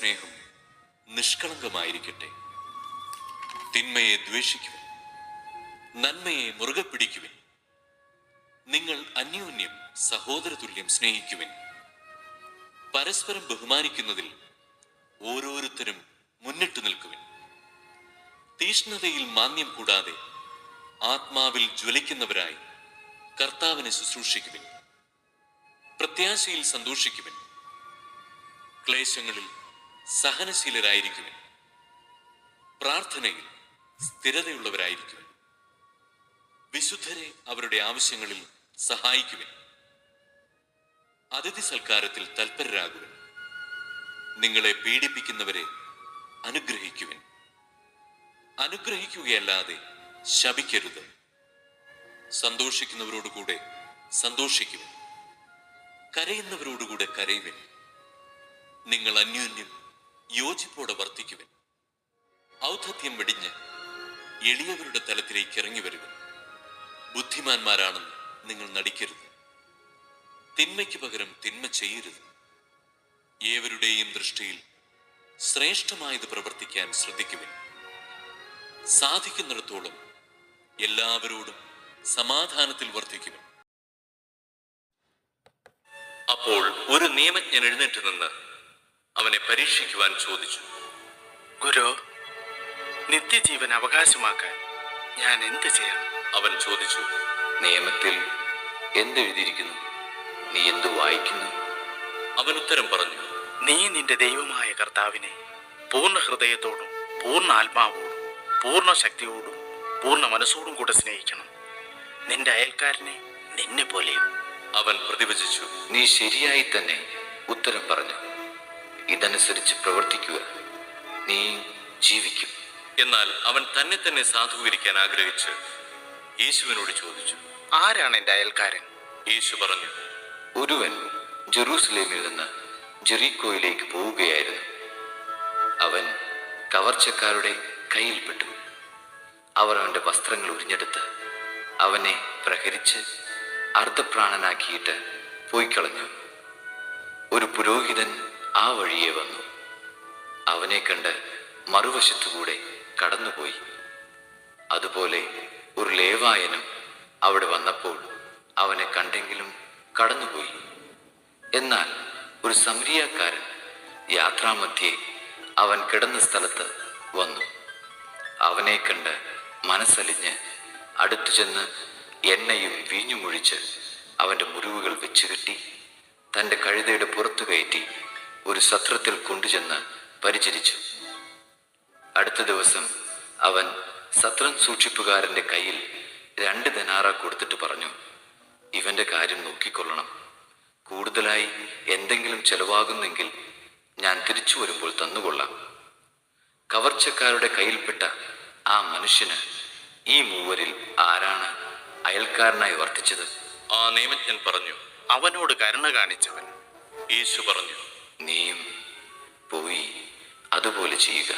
സ്നേഹം നിഷ്കളങ്കമായിരിക്കട്ടെ. തിന്മയെ ദ്വേഷിക്കുവിൻ, നന്മയെ മുറുകെ പിടിക്കുവിൻ. നിങ്ങൾ അന്യോന്യം സഹോദരതുല്യം സ്നേഹിക്കുവിൻ. പരസ്പരം ബഹുമാനിക്കുന്നതിൽ ഓരോരുത്തരും മുന്നിട്ടു നിൽക്കുവിൻ. തീഷ്ണതയിൽ മാന്യം കൂടാതെ ആത്മാവിൽ ജ്വലിക്കുന്നവരായി കർത്താവിനെ ശുശ്രൂഷിക്കുവിൻ. പ്രത്യാശയിൽ സന്തോഷിക്കുവിൻ. ക്ലേശങ്ങളിൽ സഹനശീലരായിരിക്കുവിൻ. പ്രാർത്ഥനയിൽ സ്ഥിരതയുള്ളവരായിരിക്കുവിൻ. വിശുദ്ധരെ അവരുടെ ആവശ്യങ്ങളിൽ സഹായിക്കുവിൻ. അതിഥി സൽക്കാരത്തിൽ തൽപരരാകുവിൻ. നിങ്ങളെ പീഡിപ്പിക്കുന്നവരെ അനുഗ്രഹിക്കുവിൻ. അനുഗ്രഹിക്കുകയല്ലാതെ ശപിക്കരുത്. സന്തോഷിക്കുന്നവരോടുകൂടെ സന്തോഷിക്കുവിൻ. കരയുന്നവരോടുകൂടെ കരയുവിൻ. നിങ്ങൾ അന്യോന്യം യോജിപ്പോടെ വർത്തിക്കുവിൻ. ഔദ്ധത്യം വെടിഞ്ഞ് എളിയവരുടെ തലത്തിലേക്ക് ഇറങ്ങി വരുവിൻ. ബുദ്ധിമാന്മാരാണെന്ന് നിങ്ങൾ നടിക്കരുത്. തിന്മയ്ക്ക് പകരം തിന്മ ചെയ്യരുത്. ഏവരുടെയും ദൃഷ്ടിയിൽ ശ്രേഷ്ഠമായത് പ്രവർത്തിക്കാൻ ശ്രദ്ധിക്കുവിൻ. സാധിക്കുന്നിടത്തോളം എല്ലാവരോടും സമാധാനത്തിൽ വർത്തിക്കുവിൻ. അപ്പോൾ ഒരു നിയമജ്ഞൻ എഴുന്നേറ്റ് നിന്ന് അവനെ പരീക്ഷിക്കുവാൻ ചോദിച്ചു, ഗുരു, നിത്യജീവൻ അവകാശമാക്കാൻ ഞാൻ എന്ത് ചെയ്യണം? അവൻ ചോദിച്ചു, നിയമത്തിൽ എന്തെഴുതിയിരിക്കുന്നു? നീ എന്തു വായിക്കുന്നു? അവൻ ഉത്തരം പറഞ്ഞു, നീ നിന്റെ ദൈവമായ കർത്താവിനെ പൂർണ്ണ ഹൃദയത്തോടും പൂർണ്ണ ആത്മാവോടും പൂർണ്ണ ശക്തിയോടും പൂർണ്ണ മനസ്സോടും കൂടെ സ്നേഹിക്കണം, നിന്റെ അയൽക്കാരനെ നിന്നെ പോലെയും. അവൻ പ്രതിവചിച്ചു, നീ ശരിയായി തന്നെ ഉത്തരം പറഞ്ഞു. ഇതനുസരിച്ച് പ്രവർത്തിക്കുക, നീ ജീവിക്കും. എന്നാൽ അവൻ തന്നെ തന്നെ സാധൂകരിക്കാൻ ആഗ്രഹിച്ച് യേശുവിനോട് ചോദിച്ചു, ആരാണ് എൻ്റെ അയൽക്കാരൻ? യേശു പറഞ്ഞു, ഒരുവൻ ജെറൂസലേമിൽ നിന്ന് ജെറീക്കോയിലേക്ക് പോവുകയായിരുന്നു. അവൻ കവർച്ചക്കാരുടെ കയ്യിൽപ്പെട്ടു. അവർ അവൻ്റെ വസ്ത്രങ്ങൾ ഉരിഞ്ഞെടുത്ത് അവനെ പ്രഹരിച്ച് അർദ്ധപ്രാണനാക്കിയിട്ട് പോയിക്കളഞ്ഞു. ഒരു പുരോഹിതൻ ആ വഴിയെ വന്നു. അവനെ കണ്ട് മറുവശത്തുകൂടെ കടന്നുപോയി. അതുപോലെ ഒരു ലേവായനും അവിടെ വന്നപ്പോൾ അവനെ കണ്ടെങ്കിലും കടന്നുപോയി. എന്നാൽ ഒരു സമരിയാക്കാരൻ യാത്രാമധ്യേ അവൻ കിടന്ന സ്ഥലത്ത് വന്നു. അവനെ കണ്ട് മനസ്സലിഞ്ഞ് അടുത്തു ചെന്ന് എണ്ണയും വീഞ്ഞുമൊഴിച്ച് അവൻ്റെ മുറിവുകൾ വെച്ചുകെട്ടി തൻ്റെ കഴുതയുടെ പുറത്തു കയറ്റി ഒരു സത്രത്തിൽ കൊണ്ടുചെന്ന് പരിചരിച്ചു. അടുത്ത ദിവസം അവൻ സത്രം സൂക്ഷിപ്പുകാരൻ്റെ കയ്യിൽ 2 ദനാറ കൊടുത്തിട്ട് പറഞ്ഞു, ഇവൻ്റെ കാര്യം നോക്കിക്കൊള്ളണം. കൂടുതലായി എന്തെങ്കിലും ചെലവാകുന്നെങ്കിൽ ഞാൻ തിരിച്ചു വരുമ്പോൾ തന്നുകൊള്ളാം. കവർച്ചക്കാരുടെ കയ്യിൽപ്പെട്ട ആ മനുഷ്യന് ഈ മൂവരിൽ ആരാണ് അയൽക്കാരനായി വർത്തിച്ചത്? ആ നിയമജ്ഞൻ പറഞ്ഞു, അവനോട് കരുണ കാണിച്ചവൻ. യേശു പറഞ്ഞു, നീയും പോയി അതുപോലെ ചെയ്യുക.